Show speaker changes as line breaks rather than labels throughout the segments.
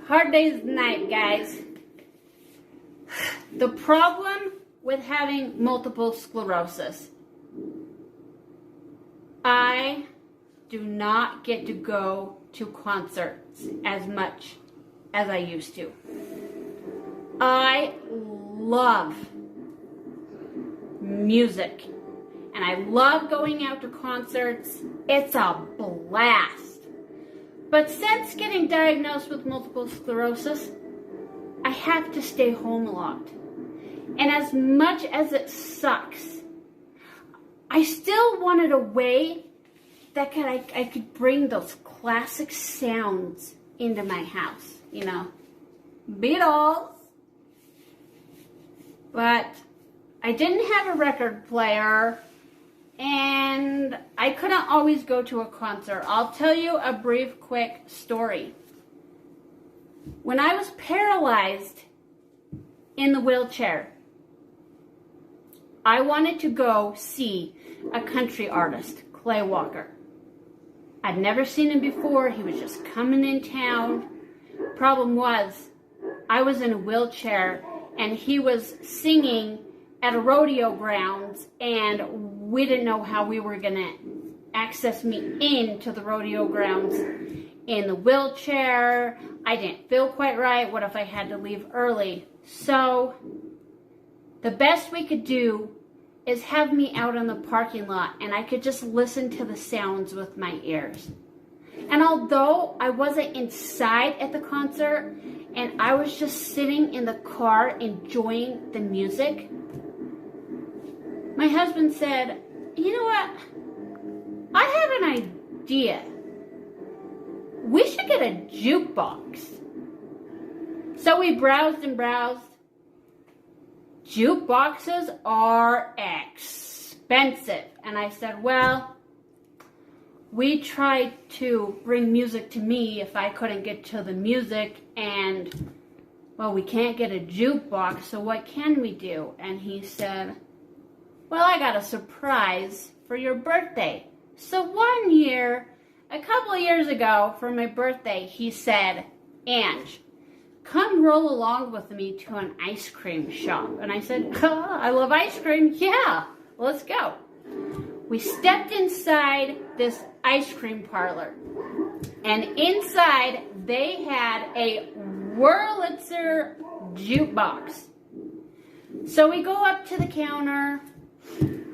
Hard day's night, guys. The problem with having multiple sclerosis, I do not get to go to concerts as much as I used to. I love music and I love going out to concerts. It's a blast. But since getting diagnosed with multiple sclerosis, I have to stay home a lot. And as much as it sucks, I still wanted a way that I could bring those classic sounds into my house, you know, Beatles. But I didn't have a record player, and I couldn't always go to a concert. I'll tell you a brief, quick story. When I was paralyzed in the wheelchair, I wanted to go see a country artist, Clay Walker. I'd never seen him before. He was just coming in town. Problem was, I was in a wheelchair and he was singing at a rodeo grounds, and we didn't know how we were going to access me into the rodeo grounds in the wheelchair. I didn't feel quite right. What if I had to leave early? So the best we could do is have me out in the parking lot and I could just listen to the sounds with my ears. And although I wasn't inside at the concert and I was just sitting in the car enjoying the music, my husband said, you know what? I have an idea. We should get a jukebox. So we browsed and browsed. Jukeboxes are expensive. And I said, well, we tried to bring music to me if I couldn't get to the music, and, well, we can't get a jukebox, so what can we do? And he said, well, I got a surprise for your birthday. So one year, a couple of years ago, for my birthday, he said, Ange, come roll along with me to an ice cream shop. And I said, oh, I love ice cream. Yeah, let's go. We stepped inside this ice cream parlor. And inside, they had a Wurlitzer jukebox. So we go up to the counter.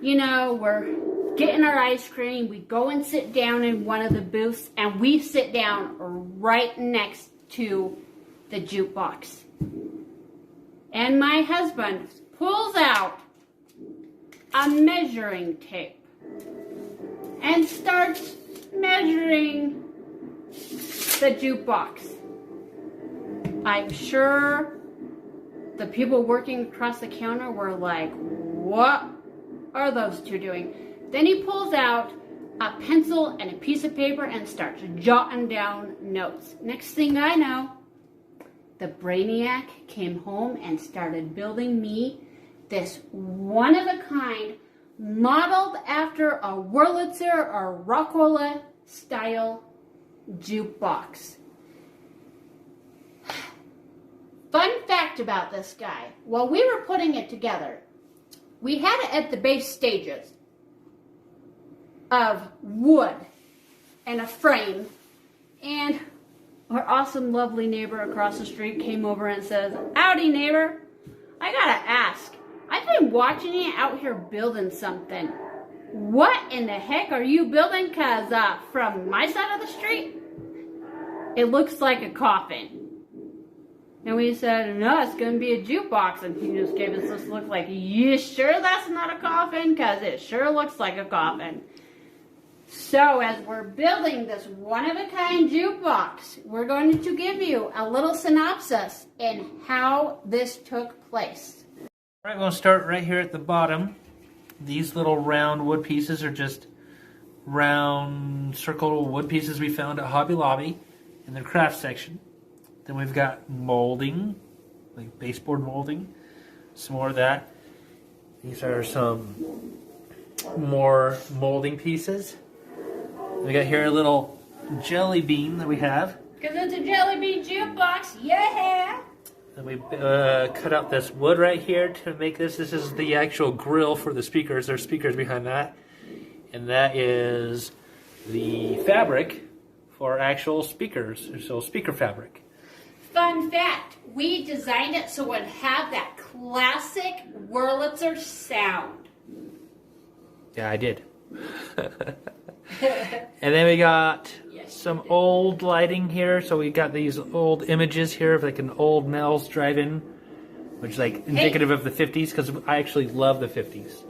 You know, we're getting our ice cream. We go and sit down in one of the booths, and we sit down right next to the jukebox. And my husband pulls out a measuring tape and starts measuring the jukebox. I'm sure the people working across the counter were like, what are those two doing? Then he pulls out a pencil and a piece of paper and starts jotting down notes. Next thing I know, the brainiac came home and started building me this one-of-a-kind, modeled after a Wurlitzer or Rockola style jukebox. Fun fact about this guy, while we were putting it together, we had it at the base stages of wood and a frame, and our awesome, lovely neighbor across the street came over and says, howdy, neighbor. I gotta ask, I've been watching you out here building something. What in the heck are you building? Because from my side of the street, it looks like a coffin. And we said, no, it's going to be a jukebox. And he just gave us this look like, you sure that's not a coffin? Because it sure looks like a coffin. So as we're building this one-of-a-kind jukebox, we're going to give you a little synopsis in how this took place.
All right, we'll start right here at the bottom. These little round wood pieces are just round circle wood pieces we found at Hobby Lobby in the craft section. Then we've got molding, like baseboard molding, some more of that. These are some more molding pieces. We got here a little jelly bean that we have
Because it's a jelly bean jukebox, yeah!
And we cut out this wood right here to make this. This is the actual grill for the speakers. There's speakers behind that. And that is the fabric for actual speakers, so speaker fabric.
Fun fact, we designed it so it would have that classic Wurlitzer sound.
Yeah, I did. And then we got some old lighting here. So we got these old images here of like an old Mel's drive-in, which is like indicative of the 50s, because I actually love the 50s.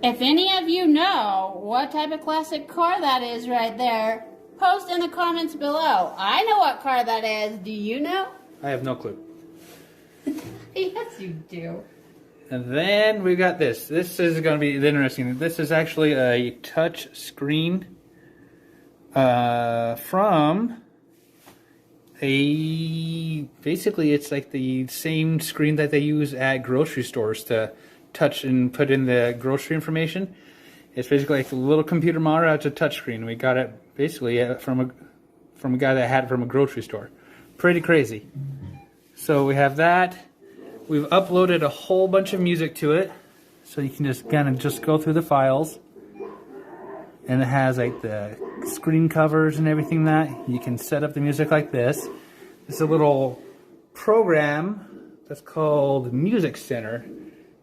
If any of you know what type of classic car that is right there, post in the comments below. I know what car that is. Do you know?
I have no clue.
Yes, you do.
And then we got this. This is going to be interesting. This is actually a touch screen from a... Basically, it's like the same screen that they use at grocery stores to touch and put in the grocery information. It's basically like a little computer monitor. It's a touch screen. We got it basically from a guy that had it from a grocery store. Pretty crazy. So we have that. We've uploaded a whole bunch of music to it, so you can just kind of just go through the files. And it has like the screen covers and everything that you can set up the music like this. It's a little program that's called Music Center,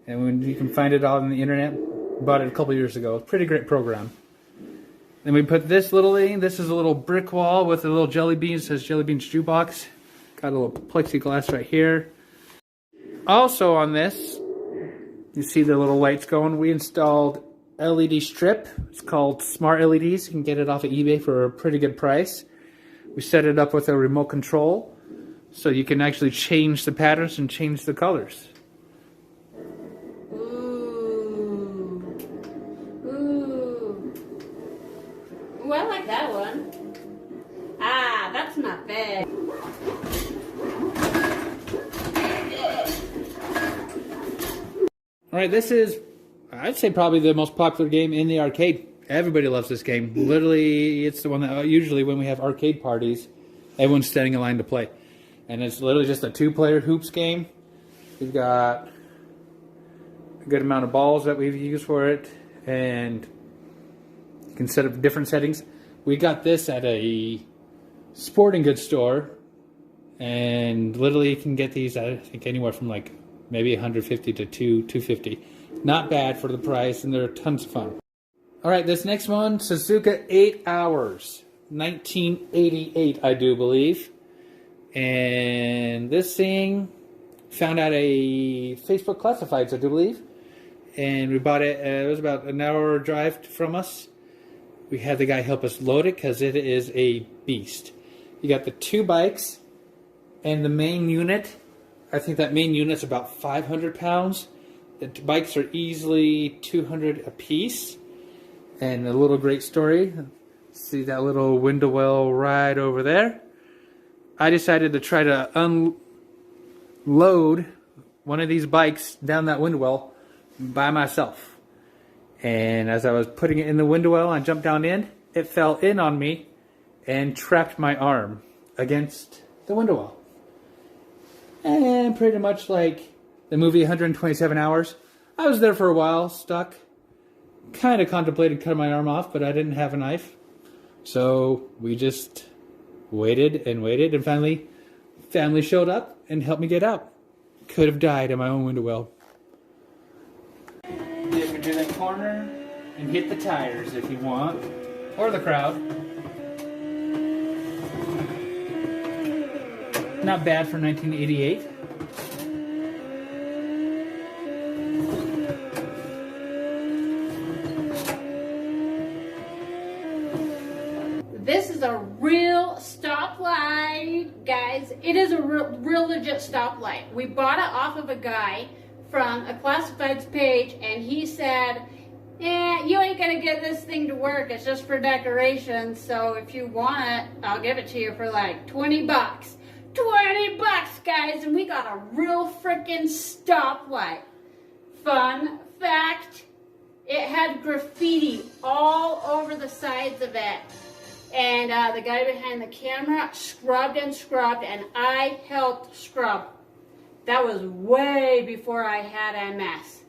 and you can find it all on the internet. Bought it a couple years ago. Pretty great program. Then we put this little thing. This is a little brick wall with a little jelly bean. It says Jelly Beans Jukebox. Got a little plexiglass right here. Also on this, you see the little lights going. We installed LED strip. It's called Smart LEDs. You can get it off of eBay for a pretty good price. We set it up with a remote control, so you can actually change the patterns and change the colors.
Ooh, I like that one. Ah, that's not bad.
Alright, this is, I'd say, probably the most popular game in the arcade. Everybody loves this game. Literally, it's the one that usually when we have arcade parties, everyone's standing in line to play. And it's literally just a two-player hoops game. We've got a good amount of balls that we've used for it, and you can set up different settings. We got this at a sporting goods store, and literally you can get these, I think, anywhere from like maybe 150 to $250. Not bad for the price, and they're tons of fun. Alright, this next one, Suzuka 8 Hours, 1988, I do believe. And this thing found out a Facebook Classifieds, I do believe. And we bought it, it was about an hour drive from us. We had the guy help us load it because it is a beast. You got the two bikes and the main unit. I think that main unit's about 500 pounds. The bikes are easily 200 a piece. And a little great story. See that little window well right over there? I decided to try to unload one of these bikes down that window well by myself. And as I was putting it in the window well, I jumped down in. It fell in on me and trapped my arm against the window well. And pretty much like the movie 127 Hours, I was there for a while, stuck. Kind of contemplated cutting my arm off, but I didn't have a knife. So we just waited, and finally family showed up and helped me get out. Could have died in my own window well. You can do that corner and hit the tires if you want, or the crowd. Not bad for 1988.
This is a real stoplight, guys. It is a real legit stoplight. We bought it off of a guy from a classifieds page, and he said, you ain't gonna get this thing to work. It's just for decoration. So if you want it, I'll give it to you for like 20 bucks. 20 bucks, guys, and we got a real freaking stoplight. Fun fact, it had graffiti all over the sides of it. And the guy behind the camera scrubbed and scrubbed, and I helped scrub. That was way before I had MS.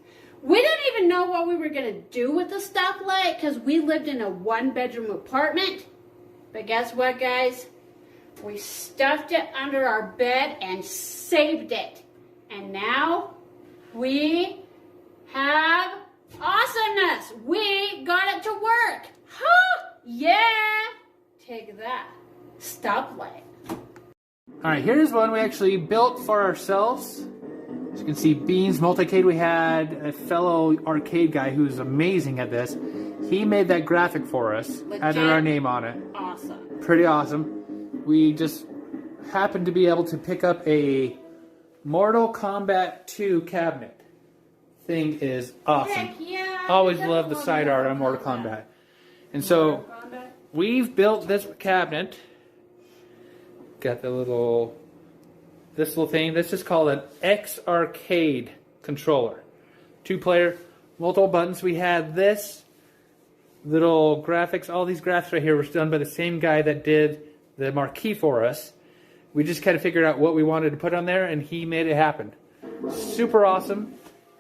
We didn't even know what we were going to do with the stoplight because we lived in a one-bedroom apartment. But guess what, guys? We stuffed it under our bed and saved it. And now we have awesomeness. We got it to work. Huh? Yeah. Take that. Stoplight.
All right, here's one we actually built for ourselves. As you can see, Beans Multicade. We had a fellow arcade guy who's amazing at this. He made that graphic for us, added our name on it.
Awesome.
Pretty awesome. We just happened to be able to pick up a Mortal Kombat 2 cabinet. Thing is awesome.
Heck yeah.
Always loved the side art on Mortal Kombat. And so we've built this cabinet. Got the this little thing. This is called an X Arcade controller. 2-player, multiple buttons. We had this little graphics. All these graphics right here were done by the same guy that did the marquee for us. We just kind of figured out what we wanted to put on there, and he made it happen. Super awesome.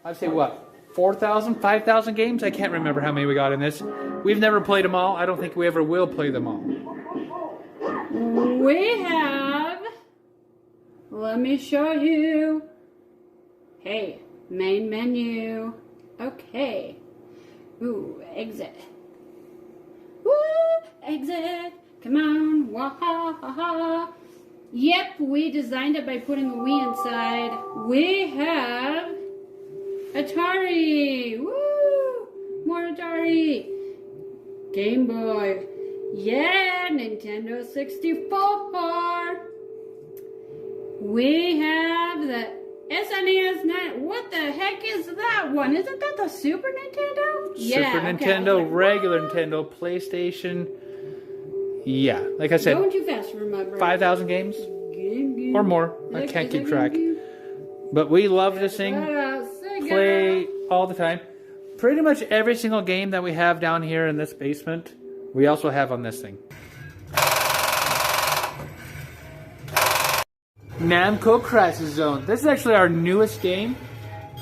I'd say what? 4,000, 5,000 games? I can't remember how many we got in this. We've never played them all. I don't think we ever will play them all.
We have, let me show you. Hey, main menu. Okay. Ooh, exit. Woo, exit. Come on. Wah ha ha ha. Yep, we designed it by putting a Wii inside. We have Atari. Woo! More Atari. Game Boy. Yeah, Nintendo 64. We have the SNES 9. What the heck is that one? Isn't that the Super Nintendo? Yeah.
Super Nintendo, like, regular Nintendo, PlayStation. Yeah, like I said.
Going too fast for my brain.
5,000 games? Or more. I can't keep track. But we love this thing. Play all the time. Pretty much every single game that we have down here in this basement, we also have on this thing. Namco Crisis Zone. This is actually our newest game.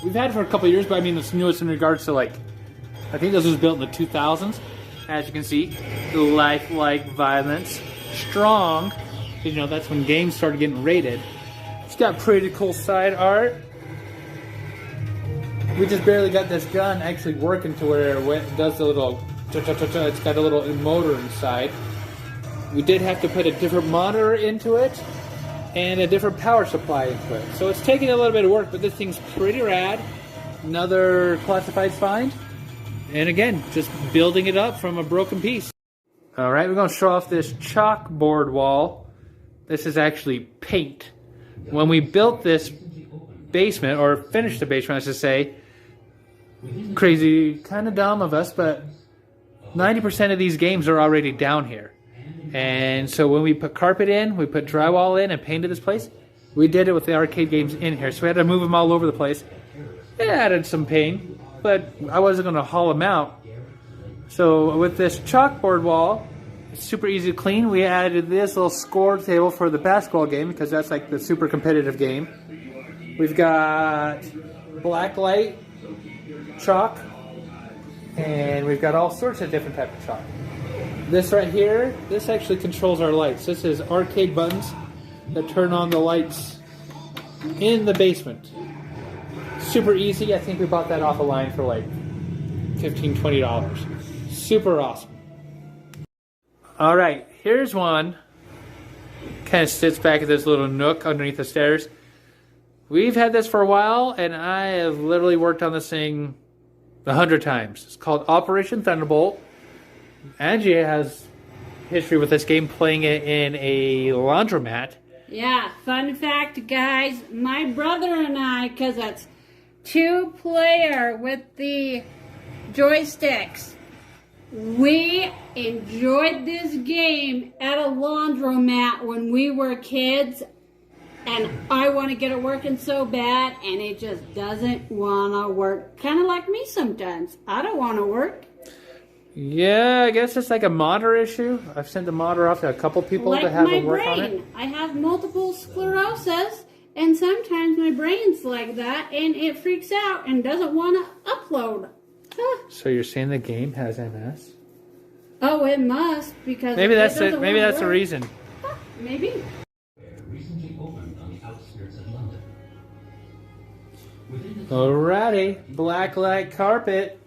We've had it for a couple of years, but I mean it's newest in regards to, like, I think this was built in the 2000s. As you can see, lifelike violence, strong. You know, that's when games started getting rated. It's got pretty cool side art. We just barely got this gun actually working to where it does the little cha-cha-cha-cha. It's got a little motor inside. We did have to put a different monitor into it and a different power supply into it. So it's taking a little bit of work, but this thing's pretty rad. Another classified find. And again, just building it up from a broken piece. Alright, we're going to show off this chalkboard wall. This is actually paint. When we built this basement, or finished the basement I should say, crazy, kind of dumb of us, but 90% of these games are already down here. And so when we put carpet in, we put drywall in and painted this place, we did it with the arcade games in here. So we had to move them all over the place. It added some pain, but I wasn't going to haul them out. So with this chalkboard wall, it's super easy to clean. We added this little score table for the basketball game because that's like the super competitive game. We've got black light chalk, and we've got all sorts of different types of chalk. This right here, this actually controls our lights. This is arcade buttons that turn on the lights in the basement. Super easy. I think we bought that off a line for like $15, $20. Super awesome. Alright, here's one. Kind of sits back at this little nook underneath the stairs. We've had this for a while, and I have literally worked on this thing 100 times. It's called Operation Thunderbolt. Angie has history with this game, playing it in a laundromat.
Yeah, fun fact, guys. My brother and I, because it's 2-player with the joysticks, we enjoyed this game at a laundromat when we were kids, and I want to get it working so bad, and it just doesn't want to work. Kind of like me sometimes. I don't want to work.
Yeah, I guess it's like a modder issue. I've sent the modder off to a couple people
Like
to have
my
them work on it.
brain. I have multiple sclerosis, and sometimes my brain's like that, and it freaks out and doesn't want to upload. Huh.
So you're saying the game has MS?
Oh, it must, because
Maybe that's it.
doesn't
Maybe
wanna
that's the
work.
reason.
Huh, maybe.
Recently opened on the outskirts of London. Within the
Alrighty, blacklight carpet.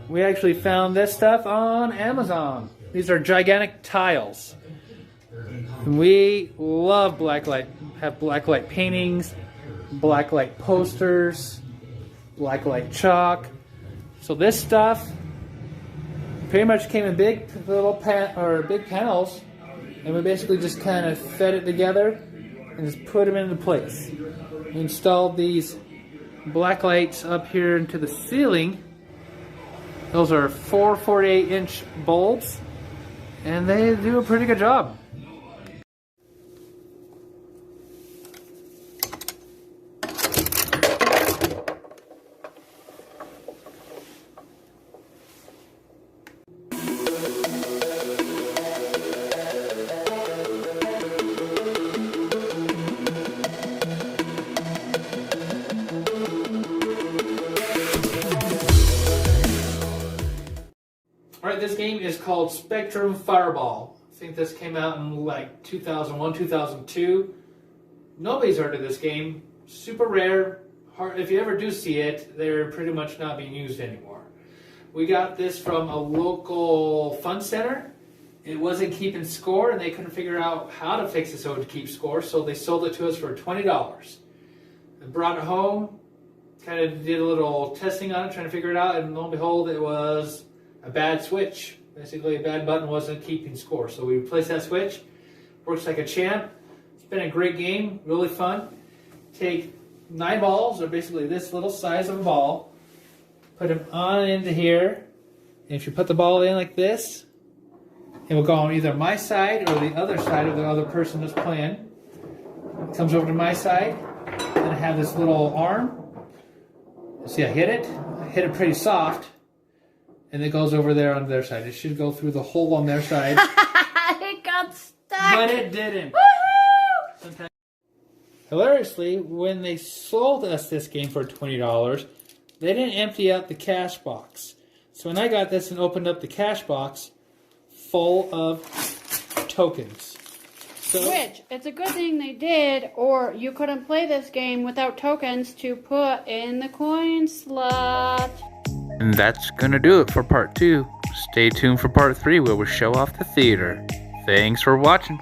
We actually found this stuff on Amazon. These are gigantic tiles. And we love blacklight. Have blacklight paintings, blacklight posters, blacklight chalk. So this stuff pretty much came in big little big panels, and we basically just kind of fed it together and just put them into place. We installed these black lights up here into the ceiling. Those are 4 48-inch bulbs, and they do a pretty good job. Alright, this game is called Spectrum Fireball. I think this came out in like 2001, 2002. Nobody's heard of this game. Super rare. Hard, if you ever do see it, they're pretty much not being used anymore. We got this from a local fun center. It wasn't keeping score, and they couldn't figure out how to fix it so it would keep score, so they sold it to us for $20. I brought it home, kind of did a little testing on it, trying to figure it out, and lo and behold, it was a bad switch. Basically, a bad button wasn't keeping score. So we replaced that switch. Works like a champ. It's been a great game, really fun. Take 9 balls, or basically this little size of a ball, put them on into here. And if you put the ball in like this, it will go on either my side or the other side of the other person that's playing. It comes over to my side, and I have this little arm. See, I hit it pretty soft. And it goes over there on their side. It should go through the hole on their side.
It got stuck.
But it didn't.
Woohoo!
Hilariously, when they sold us this game for $20, they didn't empty out the cash box. So when I got this and opened up the cash box, full of tokens. So,
Which, it's a good thing they did, or you couldn't play this game without tokens to put in the coin slot.
and that's gonna do it for part 2. Stay tuned for part 3 where we show off the theater. Thanks for watching.